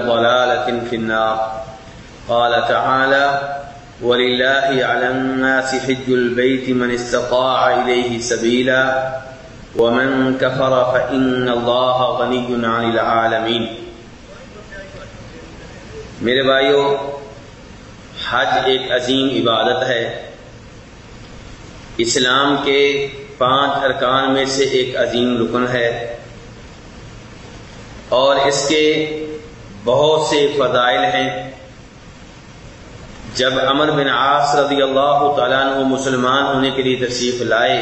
ضلالة في النار. قال تعالى: ولله على الناس حج البيت من استطاع إليه سبيلا ومن كفر فإن الله غني عن العالمين. میرے بھائیو، حج ایک عظیم عبادت ہے. اسلام کے 5 ارکان میں سے ایک عظیم رکن ہے اور اس کے بہت سے فضائل ہیں. جب عمرو بن عاص رضی اللہ تعالیٰ عنہ مسلمان ہونے کے لیے تشریف لائے،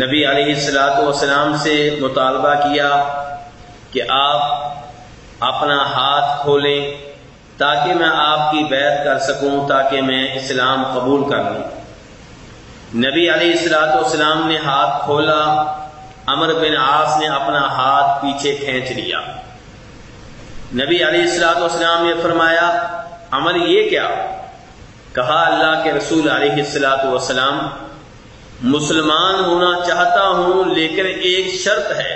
نبی علیہ السلام سے مطالبہ کیا کہ آپ اپنا ہاتھ کھولیں تاکہ میں آپ کی بیعت کر سکوں، تاکہ میں اسلام قبول کر لوں. نبی علیہ السلام نے ہاتھ کھولا. عمرو بن عاص نے اپنا ہاتھ پیچھے کھینچ لیا. نبی علیہ السلام نے فرمایا: عمر یہ کیا؟ کہا: اللہ کے رسول علیہ السلام، مسلمان ہونا چاہتا ہوں لیکن ایک شرط ہے.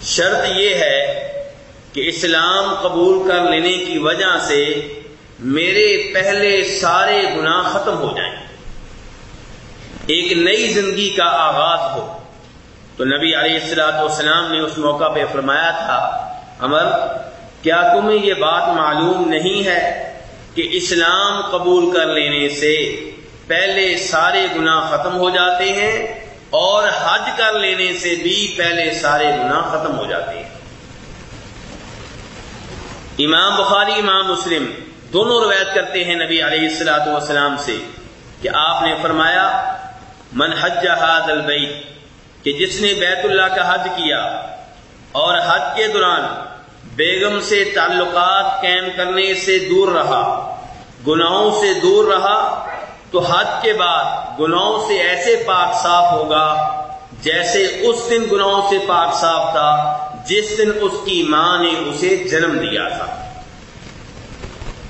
شرط یہ ہے کہ اسلام قبول کر لینے کی وجہ سے میرے پہلے سارے گناہ ختم ہو جائیں، ایک نئی زندگی کا آغاز ہو. تو نبی علیہ السلام نے اس موقع پہ فرمایا تھا: عمر، کیا تمہیں یہ بات معلوم نہیں ہے کہ اسلام قبول کر لینے سے پہلے سارے گناہ ختم ہو جاتے ہیں اور حج کر لینے سے بھی پہلے سارے گناہ ختم ہو جاتے ہیں. امام بخاری امام مسلم دونوں روایت کرتے ہیں نبی علیہ السلام سے کہ آپ نے فرمایا: من حج ھذا البیت، کہ جس نے بیت اللہ کا حج کیا اور حج کے دوران بیگم سے تعلقات قائم کرنے سے دور رہا، گناہوں سے دور رہا، تو حج کے بعد گناہوں سے ایسے پاک صاف ہوگا جیسے اس دن گناہوں سے پاک صاف تھا جس دن اس کی ماں نے اسے جنم دیا تھا.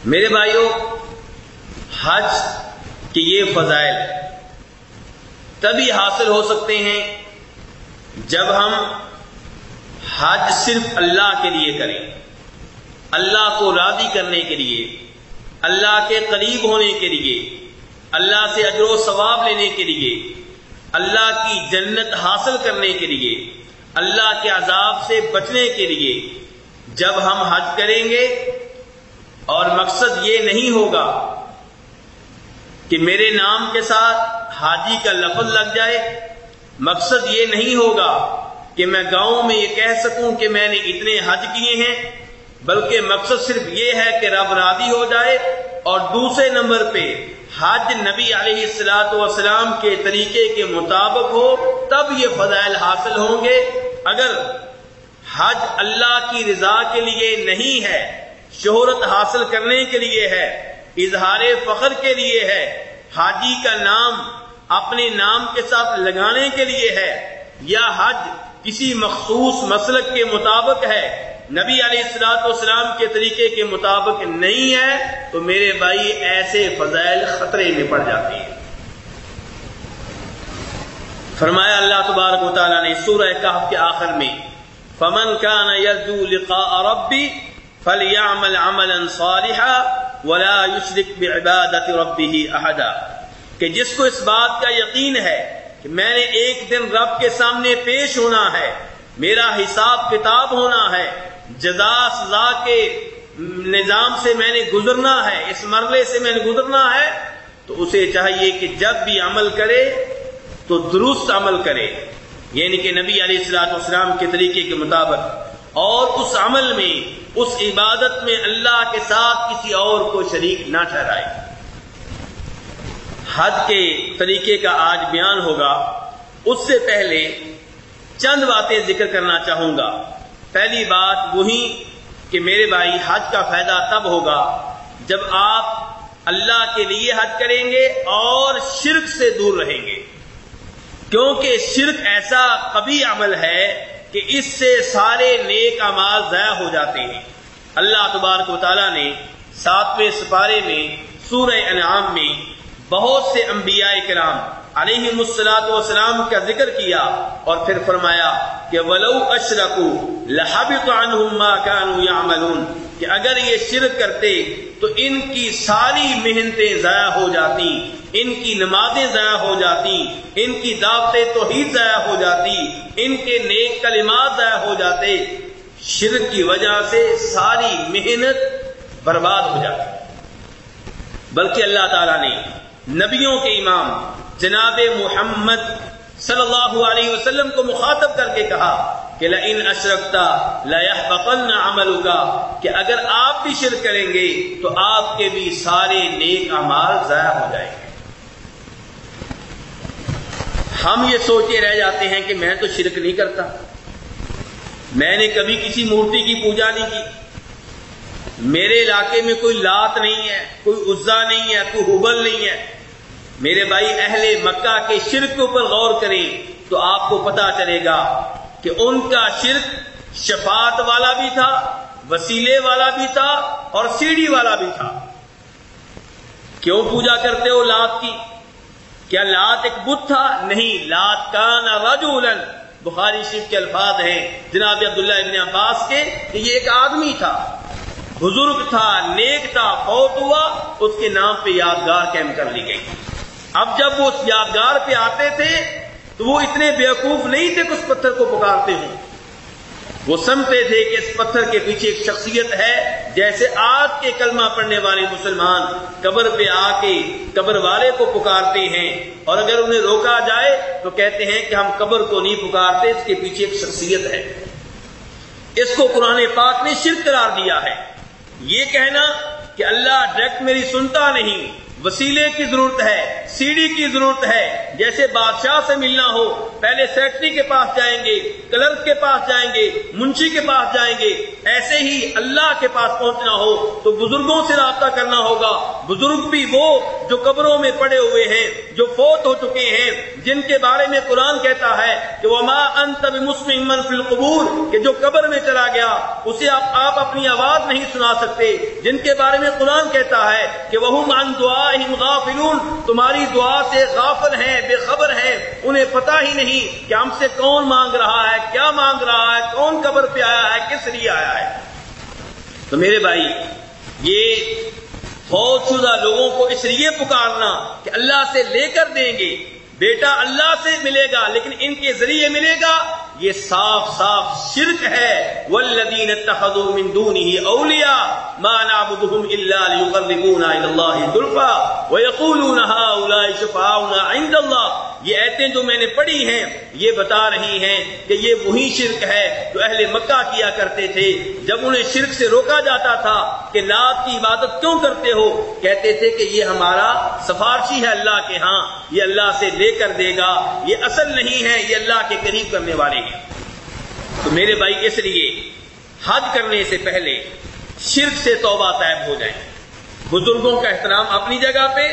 میرے بھائیو، حج کے یہ فضائل تبھی حاصل ہو سکتے ہیں جب ہم حج صرف اللہ کے لیے کریں، اللہ کو راضی کرنے کے لیے، اللہ کے قریب ہونے کے لیے، اللہ سے اجر و ثواب لینے کے لیے، اللہ کی جنت حاصل کرنے کے لیے، اللہ کے عذاب سے بچنے کے لیے. جب ہم حج کریں گے اور مقصد یہ نہیں ہوگا کہ میرے نام کے ساتھ حاجی کا لفظ لگ جائے، مقصد یہ نہیں ہوگا کہ میں گاؤں میں یہ کہہ سکوں کہ میں نے اتنے حج کیے ہیں، بلکہ مقصد صرف یہ ہے کہ رب راضی ہو جائے. اور دوسرے نمبر پہ حج نبی علیہ السلام کے طریقے کے مطابق ہو، تب یہ فضائل حاصل ہوں گے. اگر حج اللہ کی رضا کے لیے نہیں ہے، شہرت حاصل کرنے کے لیے ہے، اظہار فخر کے لیے ہے، حاجی کا نام اپنے نام کے ساتھ لگانے کے لیے ہے، یا حج کسی مخصوص مسلک کے مطابق ہے، نبی علیہ السلام کے طریقے کے مطابق نہیں ہے، تو میرے بھائی ایسے فضائل خطرے میں پڑ جاتے ہیں. فرمایا اللہ تبارک و تعالیٰ نے سورہ کہف کے آخر میں: فمن كان يرجو لقاء ربه فليعمل عملا صالحا ولا يشرك بعبادة ربه احدا. کہ جس کو اس بات کا یقین ہے کہ میں نے ایک دن رب کے سامنے پیش ہونا ہے، میرا حساب کتاب ہونا ہے، جزا سزا کے نظام سے میں نے گزرنا ہے، اس مرحلے سے میں نے گزرنا ہے، تو اسے چاہیے کہ جب بھی عمل کرے تو درست عمل کرے، یعنی کہ نبی علیہ السلام کے طریقے کے مطابق، اور اس عمل میں، اس عبادت میں اللہ کے ساتھ کسی اور کو شریک نہ ٹھہرائے. حج کے طریقے کا آج بیان ہوگا. اس سے پہلے چند باتیں ذکر کرنا چاہوں گا. پہلی بات وہی کہ میرے بھائی، حج کا فائدہ تب ہوگا جب آپ اللہ کے لیے حج کریں گے اور شرک سے دور رہیں گے، کیونکہ شرک ایسا قبیح عمل ہے کہ اس سے سارے نیک اعمال ضائع ہو جاتے ہیں. اللہ تبارک و تعالیٰ نے 7ویں سپارے میں سورہ انعام میں بہت سے انبیاء کرام علیہم الصلوۃ والسلام کا ذکر کیا اور پھر فرمایا کہ وَلَوْ أَشْرَكُوا لَحَبِطَ عَنْهُمْ مَا كَانُوا يَعْمَلُونَ کہ اگر یہ شرک کرتے تو ان کی ساری محنتیں ضائع ہو جاتی، ان کی نمازیں ضائع ہو جاتی، ان کی دعوت توحید ضائع ہو جاتی، ان کے نیک کلمات ضائع ہو جاتے۔ شرک کی وجہ سے ساری محنت برباد ہو جاتی۔ بلکہ اللہ تعالیٰ نے نبیوں کے امام جناب محمد صلی اللہ علیہ وسلم کو مخاطب کر کے کہا کہ لئن اشرکت لیحبطن عملک، کہ اگر آپ بھی شرک کریں گے تو آپ کے بھی سارے نیک اعمال ضائع ہو جائیں گے۔ ہم یہ سوچے رہ جاتے ہیں کہ میں تو شرک نہیں کرتا، میں نے کبھی کسی مورتی کی پوجا نہیں کی، میرے علاقے میں کوئی لات نہیں ہے، کوئی عزا نہیں ہے، کوئی ہبل نہیں ہے۔ میرے بھائی اہل مکہ کے شرک کے اوپر غور کریں تو آپ کو پتا چلے گا کہ ان کا شرک شفاعت والا بھی تھا، وسیلے والا بھی تھا اور سیڑھی والا بھی تھا۔ کیوں پوجا کرتے ہو لات کی؟ کیا لات ایک بت تھا؟ نہیں، لات کان رجلا، بخاری شریف کے الفاظ ہیں جناب عبداللہ ابن عباس کے کہ یہ ایک آدمی تھا، بزرگ تھا، نیک تھا، فوت ہوا، اس کے نام پہ یادگار قائم کر لی گئی۔ اب جب وہ اس یادگار پہ آتے تھے تو وہ اتنے بیوقوف نہیں تھے کہ اس پتھر کو پکارتے ہوں، وہ سمجھتے تھے کہ اس پتھر کے پیچھے ایک شخصیت ہے، جیسے آج کے کلمہ پڑھنے والے مسلمان قبر پہ آ کے قبر والے کو پکارتے ہیں، اور اگر انہیں روکا جائے تو کہتے ہیں کہ ہم قبر کو نہیں پکارتے، اس کے پیچھے ایک شخصیت ہے۔ اس کو قرآن پاک نے شرک قرار دیا ہے۔ یہ کہنا کہ اللہ ڈائریکٹ میری سنتا نہیں، وسیلے کی ضرورت ہے، سیڑھی کی ضرورت ہے، جیسے بادشاہ سے ملنا ہو پہلے سیکرٹری کے پاس جائیں گے، کلرک کے پاس جائیں گے، منشی کے پاس جائیں گے، ایسے ہی اللہ کے پاس پہنچنا ہو تو بزرگوں سے رابطہ کرنا ہوگا۔ بزرگ بھی وہ جو قبروں میں پڑے ہوئے ہیں، جو فوت ہو چکے ہیں، جن کے بارے میں قرآن کہتا ہے کہ وَمَا أَنْتَ بِمُسْمِعٍ مَّن فِي الْقُبُورِ، کہ جو قبر میں چلا گیا اسے آپ اپنی آواز نہیں سنا سکتے، جن کے بارے میں قرآن کہتا ہے کہ وَهُمْ عَنْ دُعَائِهِمْ غَافِلُونَ، تمہاری دعا سے غافل ہیں، بے خبر ہیں، انہیں پتہ ہی نہیں کہ ہم سے کون مانگ رہا ہے، کیا مانگ رہا ہے، کون قبر پہ آیا ہے، کس لیے آیا ہے۔ تو میرے بھائی، یہ فوت شدہ لوگوں کو اس لیے پکارنا کہ اللہ سے لے کر دیں گے، بیٹا اللہ سے ملے گا لیکن ان کے ذریعے ملے گا، یہ صاف صاف شرک ہے۔ والذین اتخذوا من دونه اولیاء ما نعبدهم الا ليقربونا الى الله زلفى ويقولون هؤلاء شفعاؤنا عند الله، یہ آیتیں جو میں نے پڑھی ہیں یہ بتا رہی ہیں کہ یہ وہی شرک ہے جو اہل مکہ کیا کرتے تھے۔ جب انہیں شرک سے روکا جاتا تھا کہ لات کی عبادت کیوں کرتے ہو، کہتے تھے کہ یہ ہمارا سفارشی ہے اللہ کے ہاں، یہ اللہ سے لے کر دے گا، یہ اصل نہیں ہے، یہ اللہ کے قریب کرنے والے ہیں۔ تو میرے بھائی، اس لیے حج کرنے سے پہلے شرک سے توبہ طیب ہو جائیں۔ بزرگوں کا احترام اپنی جگہ پہ،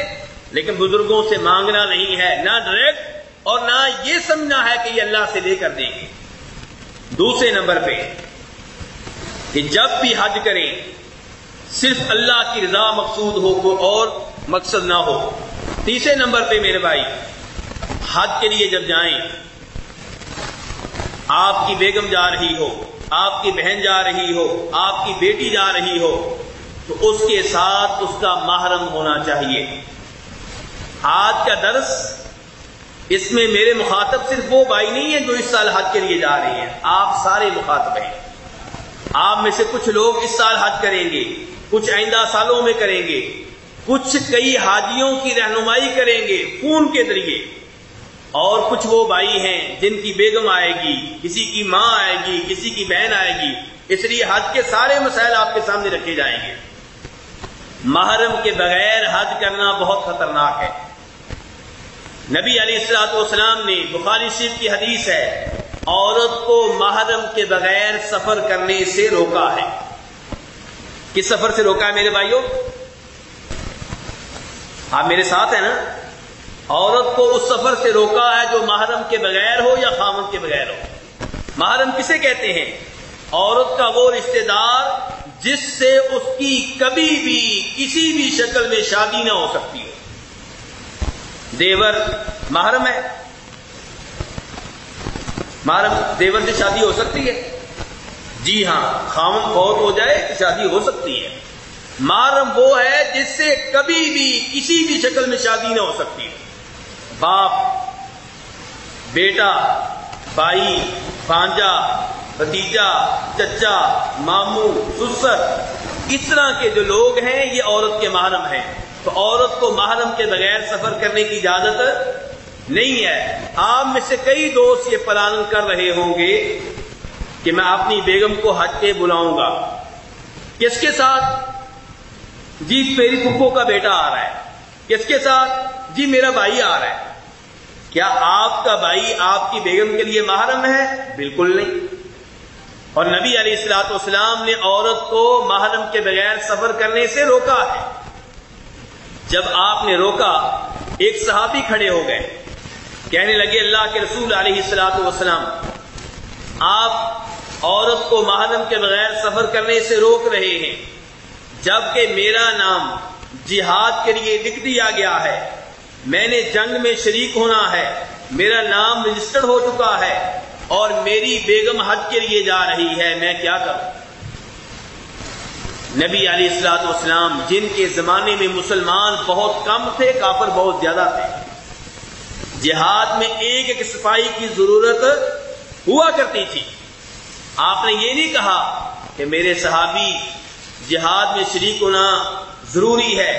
لیکن بزرگوں سے مانگنا نہیں ہے، نہ ڈائریکٹ اور نہ یہ سمجھنا ہے کہ یہ اللہ سے لے کر دیں گے۔ دوسرے نمبر پہ کہ جب بھی حج کریں صرف اللہ کی رضا مقصود ہو، کوئی اور مقصد نہ ہو۔ تیسرے نمبر پہ میرے بھائی، حج کے لیے جب جائیں، آپ کی بیگم جا رہی ہو، آپ کی بہن جا رہی ہو، آپ کی بیٹی جا رہی ہو، تو اس کے ساتھ اس کا محرم ہونا چاہیے۔ آج کا درس، اس میں میرے مخاطب صرف وہ بھائی نہیں ہیں جو اس سال حج کے لیے جا رہے ہیں، آپ سارے مخاطب ہیں۔ آپ میں سے کچھ لوگ اس سال حج کریں گے، کچھ آئندہ سالوں میں کریں گے، کچھ کئی حاجیوں کی رہنمائی کریں گے فون کے ذریعے، اور کچھ وہ بھائی ہیں جن کی بیگم آئے گی، کسی کی ماں آئے گی، کسی کی بہن آئے گی، اس لیے حج کے سارے مسائل آپ کے سامنے رکھے جائیں گے۔ محرم کے بغیر حج کرنا بہت خطرناک ہے۔ نبی علیہ الصلوۃ والسلام نے، بخاری شریف کی حدیث ہے، عورت کو محرم کے بغیر سفر کرنے سے روکا ہے۔ کس سفر سے روکا ہے میرے بھائیوں؟ آپ میرے ساتھ ہیں نا؟ عورت کو اس سفر سے روکا ہے جو محرم کے بغیر ہو یا خامند کے بغیر ہو۔ محرم کسے کہتے ہیں؟ عورت کا وہ رشتہ دار جس سے اس کی کبھی بھی کسی بھی شکل میں شادی نہ ہو سکتی ہو۔ دیور محرم ہے، محرم دیور سے شادی ہو سکتی ہے؟ جی ہاں، خاوند فوت ہو جائے تو شادی ہو سکتی ہے۔ محرم وہ ہے جس سے کبھی بھی کسی بھی شکل میں شادی نہ ہو سکتی ہے۔ باپ، بیٹا، بھائی، بھانجا، بھتیجا، چچا، ماموں، سسر، اس طرح کے جو لوگ ہیں یہ عورت کے محرم ہیں۔ تو عورت کو محرم کے بغیر سفر کرنے کی اجازت نہیں ہے۔ آپ میں سے کئی دوست یہ پلان کر رہے ہوں گے کہ میں اپنی بیگم کو حج پہ بلاؤں گا۔ کس کے ساتھ؟ جی میری پھپھو کا بیٹا آ رہا ہے۔ کس کے ساتھ؟ جی میرا بھائی آ رہا ہے۔ کیا آپ کا بھائی آپ کی بیگم کے لیے محرم ہے؟ بالکل نہیں۔ اور نبی علیہ الصلوۃ والسلام نے عورت کو محرم کے بغیر سفر کرنے سے روکا ہے۔ جب آپ نے روکا، ایک صحابی کھڑے ہو گئے، کہنے لگے اللہ کے رسول علیہ الصلوۃ والسلام، آپ عورت کو محرم کے بغیر سفر کرنے سے روک رہے ہیں، جبکہ میرا نام جہاد کے لیے لکھ دیا گیا ہے، میں نے جنگ میں شریک ہونا ہے، میرا نام رجسٹرڈ ہو چکا ہے، اور میری بیگم حج کے لیے جا رہی ہے، میں کیا کروں؟ نبی علیہ الصلوۃ والسلام، جن کے زمانے میں مسلمان بہت کم تھے، کافر بہت زیادہ تھے، جہاد میں ایک ایک سپاہی کی ضرورت ہوا کرتی تھی، آپ نے یہ نہیں کہا کہ میرے صحابی جہاد میں شریک ہونا ضروری ہے،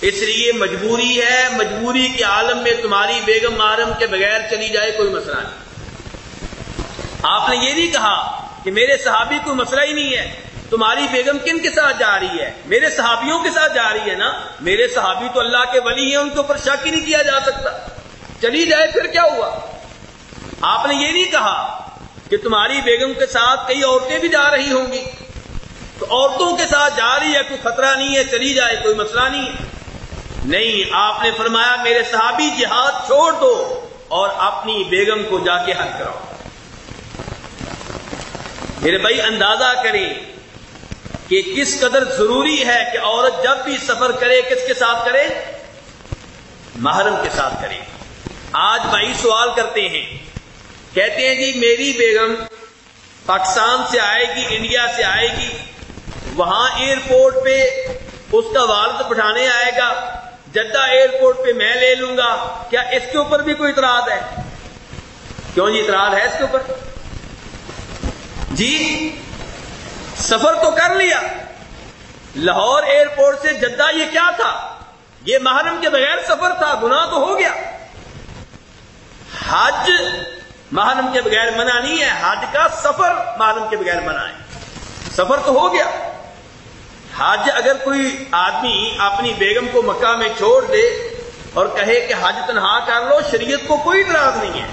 اس لیے مجبوری ہے، مجبوری کے عالم میں تمہاری بیگم محرم کے بغیر چلی جائے کوئی مسئلہ نہیں۔ آپ نے یہ نہیں کہا کہ میرے صحابی کوئی مسئلہ ہی نہیں ہے، تمہاری بیگم کن کے ساتھ جا رہی ہے؟ میرے صحابیوں کے ساتھ جا رہی ہے نا، میرے صحابی تو اللہ کے ولی ہیں، ان کے اوپر شک ہی نہیں کیا جا سکتا، چلی جائے پھر کیا ہوا؟ آپ نے یہ نہیں کہا کہ تمہاری بیگم کے ساتھ کئی عورتیں بھی جا رہی ہوں گی، تو عورتوں کے ساتھ جا رہی ہے، کوئی خطرہ نہیں ہے، چلی جائے کوئی مسئلہ نہیں ہے۔ نہیں، آپ نے فرمایا میرے صحابی جہاد چھوڑ دو اور اپنی بیگم کو جا کے حج کراؤ۔ میرے بھائی اندازہ کریں کہ کس قدر ضروری ہے کہ عورت جب بھی سفر کرے کس کے ساتھ کرے؟ محرم کے ساتھ کرے۔ آج بھائی سوال کرتے ہیں، کہتے ہیں جی میری بیگم پاکستان سے آئے گی، انڈیا سے آئے گی، وہاں ایئرپورٹ پہ اس کا والد بٹھانے آئے گا، جدہ ایئرپورٹ پہ میں لے لوں گا، کیا اس کے اوپر بھی کوئی اعتراض ہے؟ کیوں جی اعتراض ہے اس کے اوپر؟ جی سفر تو کر لیا، لاہور ایئرپورٹ سے جدہ یہ کیا تھا؟ یہ محرم کے بغیر سفر تھا، گناہ تو ہو گیا۔ حج محرم کے بغیر منع نہیں ہے، حج کا سفر محرم کے بغیر منع ہے، سفر تو ہو گیا۔ حج اگر کوئی آدمی اپنی بیگم کو مکہ میں چھوڑ دے اور کہے کہ حج تنہا کر لو، شریعت کو کوئی اعتراض نہیں ہے۔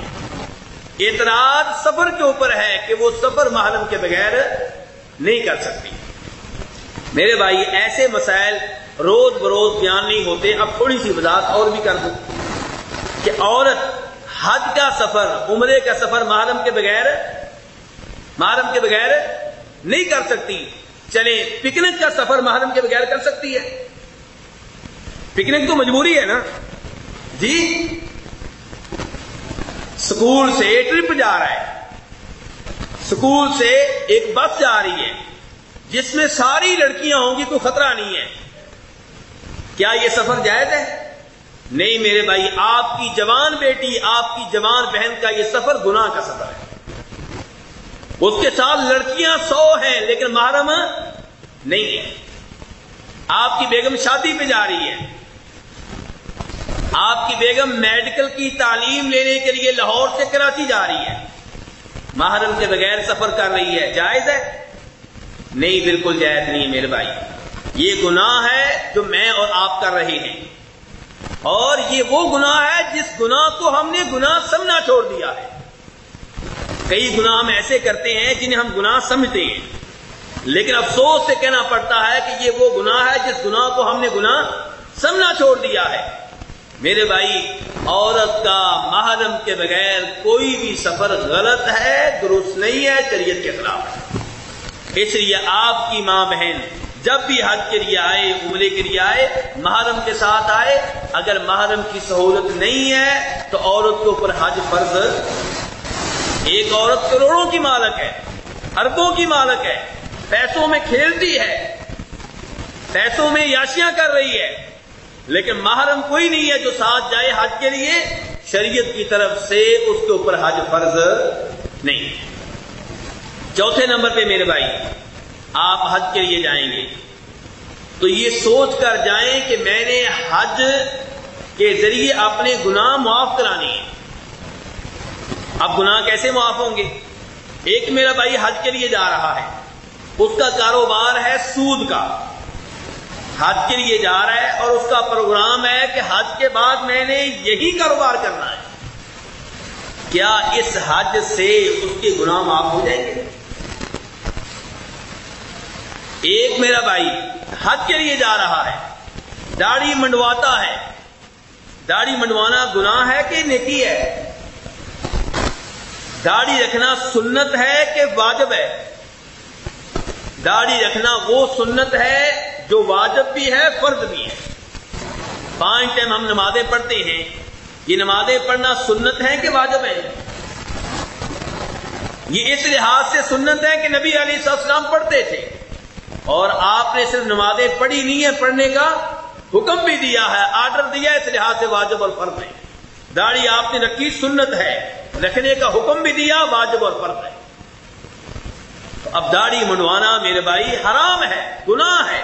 اعتراض سفر کے اوپر ہے کہ وہ سفر محرم کے بغیر نہیں کر سکتی۔ میرے بھائی ایسے مسائل روز بروز بیان نہیں ہوتے۔ اب تھوڑی سی وضاحت اور بھی کر دوں کہ عورت حج کا سفر، عمرے کا سفر محرم کے بغیر نہیں کر سکتی۔ چلیں پکنک کا سفر محرم کے بغیر کر سکتی ہے؟ پکنک تو مجبوری ہے نا جی، سکول سے ٹرپ جا رہا ہے، سکول سے ایک بس جا رہی ہے جس میں ساری لڑکیاں ہوں گی، کوئی خطرہ نہیں ہے، کیا یہ سفر جائز ہے؟ نہیں میرے بھائی، آپ کی جوان بیٹی، آپ کی جوان بہن کا یہ سفر گناہ کا سفر ہے، اس کے ساتھ لڑکیاں 100 ہیں لیکن محرم نہیں ہے۔ آپ کی بیگم شادی پہ جا رہی ہے، آپ کی بیگم میڈیکل کی تعلیم لینے کے لیے لاہور سے کراچی جا رہی ہے، محرم کے بغیر سفر کر رہی ہے، جائز ہے؟ نہیں، بالکل جائز نہیں میرے بھائی، یہ گناہ ہے جو میں اور آپ کر رہے ہیں، اور یہ وہ گناہ ہے جس گناہ کو ہم نے گناہ سمجھنا چھوڑ دیا ہے۔ کئی گناہ ہم ایسے کرتے ہیں جنہیں ہم گناہ سمجھتے ہیں، لیکن افسوس سے کہنا پڑتا ہے کہ یہ وہ گناہ ہے جس گناہ کو ہم نے گناہ سمجھنا چھوڑ دیا ہے۔ میرے بھائی عورت کا محرم کے بغیر کوئی بھی سفر غلط ہے، درست نہیں ہے، شریعت کے خلاف ہے۔ اس لیے آپ کی ماں بہن جب بھی حج کے لیے آئے، عمرے کے لیے آئے، محرم کے ساتھ آئے۔ اگر محرم کی سہولت نہیں ہے تو عورت کے اوپر حج فرض ایک عورت کروڑوں کی مالک ہے، اربوں کی مالک ہے، پیسوں میں کھیلتی ہے، پیسوں میں یاشیاں کر رہی ہے، لیکن محرم کوئی نہیں ہے جو ساتھ جائے حج کے لیے، شریعت کی طرف سے اس کے اوپر حج فرض نہیں۔ چوتھے نمبر پہ میرے بھائی، آپ حج کے لیے جائیں گے تو یہ سوچ کر جائیں کہ میں نے حج کے ذریعے اپنے گناہ معاف کرانے ہیں۔ اب گناہ کیسے معاف ہوں گے؟ ایک میرا بھائی حج کے لیے جا رہا ہے، اس کا کاروبار ہے سود کا، حج کے لیے جا رہا ہے اور اس کا پروگرام ہے کہ حج کے بعد میں نے یہی کاروبار کرنا ہے، کیا اس حج سے اس کے گناہ معاف ہو جائیں گے؟ ایک میرا بھائی حج کے لیے جا رہا ہے، داڑھی منڈواتا ہے، داڑھی منڈوانا گناہ ہے کہ نیکی ہے؟ داڑھی رکھنا سنت ہے کہ واجب ہے؟ داڑھی رکھنا وہ سنت ہے جو واجب بھی ہے، فرض بھی ہے۔ 5 ٹائم ہم نمازیں پڑھتے ہیں، یہ نمازیں پڑھنا سنت ہے کہ واجب ہے؟ یہ اس لحاظ سے سنت ہے کہ نبی علیہ السلام پڑھتے تھے اور آپ نے صرف نمازیں پڑھی نہیں ہے، پڑھنے کا حکم بھی دیا ہے، آرڈر دیا ہے، اس لحاظ سے واجب اور فرض ہے۔ داڑھی آپ نے رکھی سنت ہے، رکھنے کا حکم بھی دیا، واجب اور فرض ہے۔ اب داڑھی منڈوانا میرے بھائی حرام ہے، گناہ ہے۔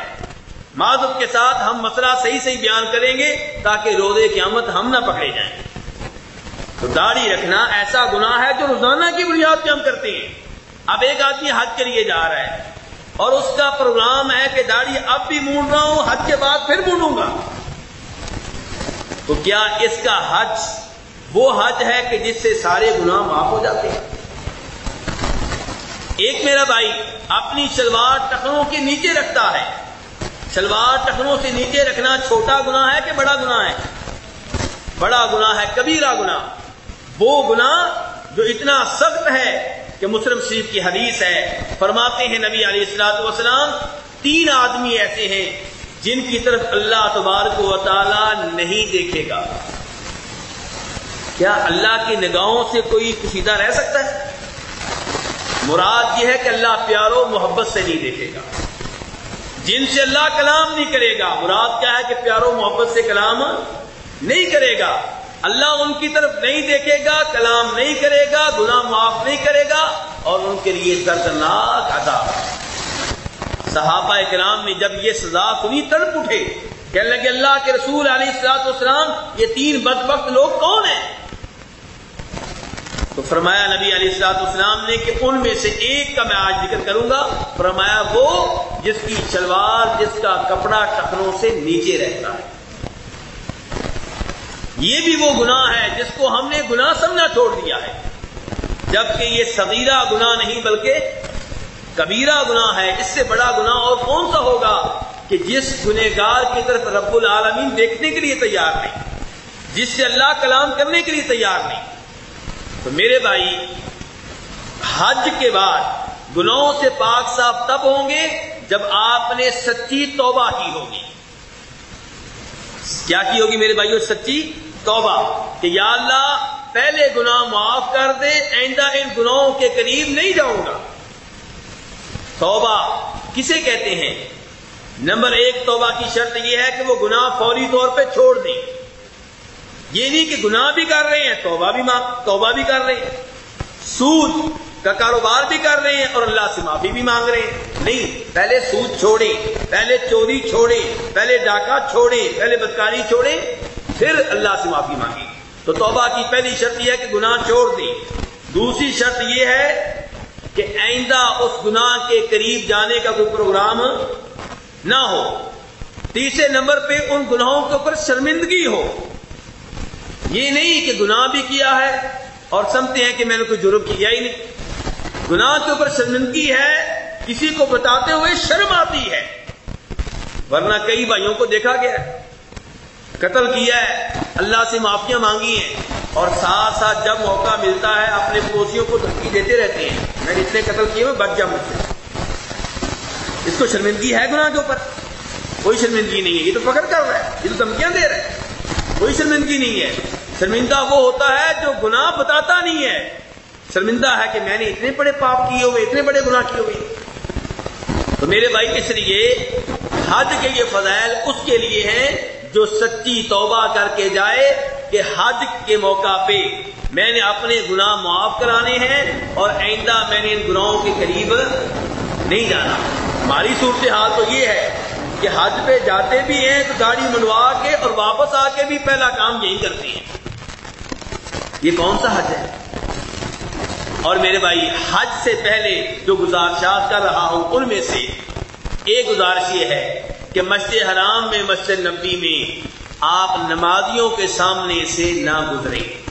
معذرت کے ساتھ ہم مسئلہ صحیح بیان کریں گے تاکہ روزے قیامت ہم نہ پکڑے جائیں۔ تو داڑھی رکھنا ایسا گناہ ہے جو روزانہ کی بنیاد پہ ہم کرتے ہیں۔ اب ایک آدمی حج کے لیے جا رہا ہے اور اس کا پروگرام ہے کہ داڑھی اب بھی مونڈ رہا ہوں، حج کے بعد پھر مونڈوں گا، تو کیا اس کا حج وہ حج ہے کہ جس سے سارے گناہ معاف ہو جاتے ہیں؟ ایک میرا بھائی اپنی شلوار ٹخنوں کے نیچے رکھتا ہے، شلوار ٹخنوں سے نیچے رکھنا چھوٹا گناہ ہے کہ بڑا گناہ ہے؟ بڑا گناہ ہے، کبیرہ گناہ، وہ گناہ جو اتنا سخت ہے کہ مسلم شریف کی حدیث ہے، فرماتے ہیں نبی علیہ الصلوۃ والسلام 3 آدمی ایسے ہیں جن کی طرف اللہ تبارک و تعالی نہیں دیکھے گا۔ کیا اللہ کی نگاہوں سے کوئی کشیدہ رہ سکتا ہے؟ مراد یہ ہے کہ اللہ پیارو محبت سے نہیں دیکھے گا، جن سے اللہ کلام نہیں کرے گا، مراد کیا ہے کہ پیارو محبت سے کلام نہیں کرے گا، اللہ ان کی طرف نہیں دیکھے گا، کلام نہیں کرے گا، گناہ معاف نہیں کرے گا، اور ان کے لیے دردناک عذاب۔ صحابہ کرام نے جب یہ سزا سنی تڑپ اٹھے، کہنے لگے اللہ کے رسول علیہ الصلوۃ والسلام یہ 3 بدبخت لوگ کون ہیں؟ تو فرمایا نبی علیہ الصلوۃ والسلام نے کہ ان میں سے ایک کا میں آج ذکر کروں گا، فرمایا وہ جس کی شلوار، جس کا کپڑا ٹخنوں سے نیچے رہتا ہے۔ یہ بھی وہ گناہ ہے جس کو ہم نے گناہ سمجھنا چھوڑ دیا ہے، جبکہ یہ صغیرہ گناہ نہیں بلکہ کبیرہ گناہ ہے۔ اس سے بڑا گناہ اور کون سا ہوگا کہ جس گنہگار کی طرف رب العالمین دیکھنے کے لیے تیار نہیں، جس سے اللہ کلام کرنے کے لیے تیار نہیں۔ تو میرے بھائی حج کے بعد گناہوں سے پاک صاف تب ہوں گے جب آپ نے سچی توبہ کی ہوگی۔ کیا کی ہوگی میرے بھائیو؟ سچی توبہ، کہ یا اللہ پہلے گناہ معاف کر دے، آئندہ ان گناہوں کے قریب نہیں جاؤں گا۔ توبہ کسے کہتے ہیں؟ نمبر 1 توبہ کی شرط یہ ہے کہ وہ گناہ فوری طور پہ چھوڑ دیں۔ یہ نہیں کہ گناہ بھی کر رہے ہیں توبہ بھی کر رہے ہیں، سود کا کاروبار بھی کر رہے ہیں اور اللہ سے معافی بھی مانگ رہے ہیں، نہیں، پہلے سود چھوڑیں، پہلے چوری چھوڑیں، پہلے ڈاکہ چھوڑیں، پہلے بدکاری چھوڑیں، پھر اللہ سے معافی مانگیں۔ تو توبہ کی پہلی شرط یہ ہے کہ گناہ چھوڑ دیں۔ دوسری شرط یہ ہے کہ آئندہ اس گناہ کے قریب جانے کا کوئی پروگرام نہ ہو۔ تیسرے نمبر پہ ان گناہوں کے اوپر شرمندگی ہو، یہ نہیں کہ گناہ بھی کیا ہے اور سمجھتے ہیں کہ میں نے کوئی جرم کیا ہی نہیں۔ گناہ کے اوپر شرمندگی ہے، کسی کو بتاتے ہوئے شرم آتی ہے، ورنہ کئی بھائیوں کو دیکھا گیا ہے قتل کیا ہے، اللہ سے معافیاں مانگی ہیں، اور ساتھ ساتھ جب موقع ملتا ہے اپنے پڑوسیوں کو دھمکی دیتے رہتے ہیں، میں نے اتنے قتل کیے میں بچ جا مجھ سے۔ اس کو شرمندگی ہے گناہ کے اوپر؟ کوئی شرمندگی نہیں ہے، یہ تو فخر کر رہا ہے، یہ تو دھمکیاں دے رہا ہے، کوئی شرمندگی نہیں ہے۔ شرمندہ وہ ہوتا ہے جو گناہ بتاتا نہیں ہے، شرمندہ ہے کہ میں نے اتنے بڑے پاپ کیے ہوئے، اتنے بڑے گناہ کیے ہوئے۔ تو میرے بھائی اس لیے حج کے یہ فضائل اس کے لیے ہیں جو سچی توبہ کر کے جائے کہ حج کے موقع پہ میں نے اپنے گناہ معاف کرانے ہیں اور آئندہ میں نے ان گناہوں کے قریب نہیں جانا۔ ہماری صورتحال تو یہ ہے کہ حج پہ جاتے بھی ہیں تو گاڑی منڈوا کے اور واپس آ کے بھی پہلا کام یہی کرتے ہیں۔ یہ کون سا حج ہے؟ اور میرے بھائی حج سے پہلے جو گزارشات کر رہا ہوں ان میں سے ایک گزارش یہ ہے کہ مسجد حرام میں، مسجد نبوی میں آپ نمازیوں کے سامنے سے نہ گزریں۔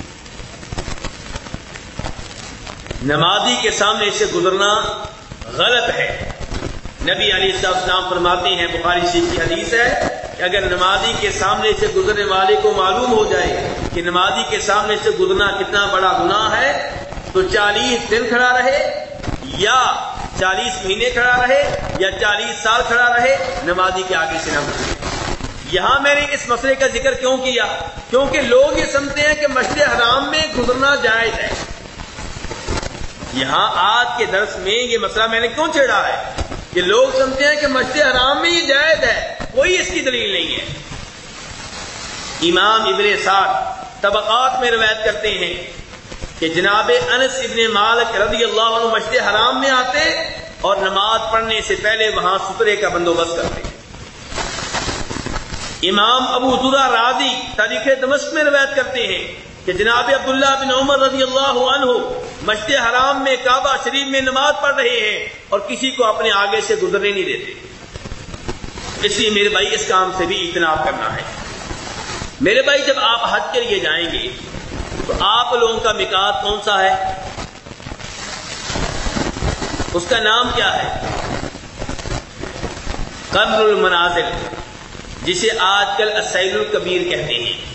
نمازی کے سامنے سے گزرنا غلط ہے۔ نبی علیہ السلام فرماتے ہیں، بخاری شریف کی حدیث ہے کہ اگر نمازی کے سامنے سے گزرنے والے کو معلوم ہو جائے کہ نمازی کے سامنے سے گزرنا کتنا بڑا گناہ ہے تو 40 دن کھڑا رہے یا 40 مہینے کھڑا رہے یا 40 سال کھڑا رہے، نمازی کے آگے سے نہ گزرے۔ یہاں میں نے اس مسئلے کا ذکر کیوں کیا؟ کیونکہ لوگ یہ سمجھتے ہیں کہ مسجد حرام میں گزرنا جائز ہے۔ یہاں آج کے درس میں یہ مسئلہ میں نے کیوں چھیڑا ہے کہ لوگ سمجھتے ہیں کہ مسجد حرام میں یہ جائز ہے، کوئی اس کی دلیل نہیں ہے۔ امام ابن سعد طبقات میں روایت کرتے ہیں کہ جناب انس ابن مالک رضی اللہ عنہ مسجد حرام میں آتے اور نماز پڑھنے سے پہلے وہاں سترے کا بندوبست کرتے۔ امام ابو ذرہ رازی تاریخ دمشق میں روایت کرتے ہیں کہ جناب عبداللہ بن عمر رضی اللہ عنہ مسجد حرام میں کعبہ شریف میں نماز پڑھ رہے ہیں اور کسی کو اپنے آگے سے گزرنے نہیں دیتے۔ اس لیے میرے بھائی اس کام سے بھی اجتناب کرنا ہے۔ میرے بھائی جب آپ حج کے لیے جائیں گے تو آپ لوگوں کا میقات کون سا ہے؟ اس کا نام کیا ہے؟ قبر المنازل، جسے آج کل السیل الکبیر کہتے ہیں۔